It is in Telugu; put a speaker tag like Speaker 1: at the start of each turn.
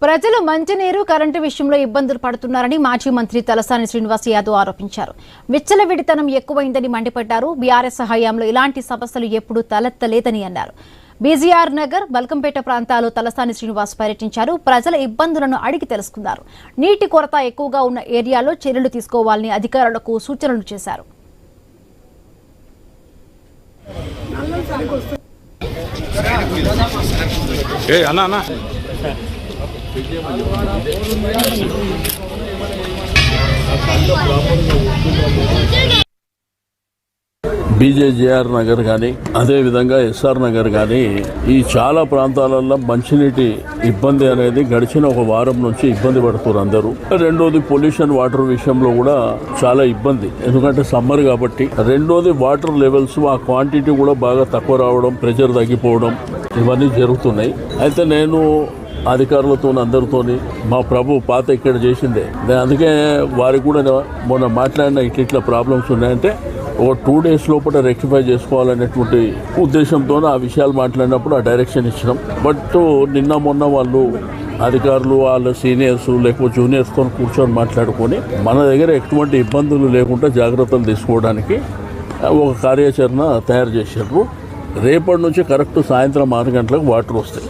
Speaker 1: ప్రజలు మంచినీరు కరెంటు విషయంలో ఇబ్బందులు పడుతున్నారని మాజీ మంత్రి తలసాని శ్రీనివాస్ యాదవ్ ఆరోపించారు. విచ్చలవిడితనం ఎక్కువైందని మండిపడ్డారు. బీఆర్ఎస్ హయాంలో ఇలాంటి సమస్యలు ఎప్పుడూ తలెత్తలేదని అన్నారు. బీజీఆర్ నగర్, బల్కంపేట ప్రాంతాల్లో తలసాని శ్రీనివాస్ పర్యటించారు. ప్రజల ఇబ్బందులను అడిగి తెలుసుకున్నారు. నీటి కొరత ఎక్కువగా ఉన్న ఏరియాలో చర్యలు తీసుకోవాలని అధికారులకు సూచనలు చేశారు.
Speaker 2: బీజేజీఆర్ నగర్ కానీ అదేవిధంగా ఎస్ఆర్ నగర్ కానీ ఈ చాలా ప్రాంతాలలో మంచినీటి ఇబ్బంది అనేది గడిచిన ఒక వారం నుంచి ఇబ్బంది పడుతున్నారు అందరూ. రెండోది పొల్యూషన్ వాటర్ విషయంలో కూడా చాలా ఇబ్బంది, ఎందుకంటే సమ్మర్ కాబట్టి. రెండోది వాటర్ లెవెల్స్ ఆ క్వాంటిటీ కూడా బాగా తక్కువ రావడం, ప్రెషర్ తగ్గిపోవడం ఇవన్నీ జరుగుతున్నాయి. అయితే నేను అధికారులతో అందరితోని మా ప్రభు పాత ఇక్కడ చేసిందే, అందుకే వారికి కూడా మొన్న మాట్లాడిన ఇట్లా ప్రాబ్లమ్స్ ఉన్నాయంటే ఒక 2 days లోపల రెక్టిఫై చేసుకోవాలనేటువంటి ఉద్దేశంతో ఆ విషయాలు మాట్లాడినప్పుడు ఆ డైరెక్షన్ ఇచ్చినాం. బట్ నిన్న మొన్న వాళ్ళు అధికారులు వాళ్ళ సీనియర్స్ లేకపోతే జూనియర్స్తో కూర్చొని మాట్లాడుకొని మన దగ్గర ఎటువంటి ఇబ్బందులు లేకుండా జాగ్రత్తలు తీసుకోవడానికి ఒక కార్యాచరణ తయారు చేశారు. రేపటి నుంచి కరెక్ట్ సాయంత్రం 6 గంటలకు వాటర్ వస్తాయి.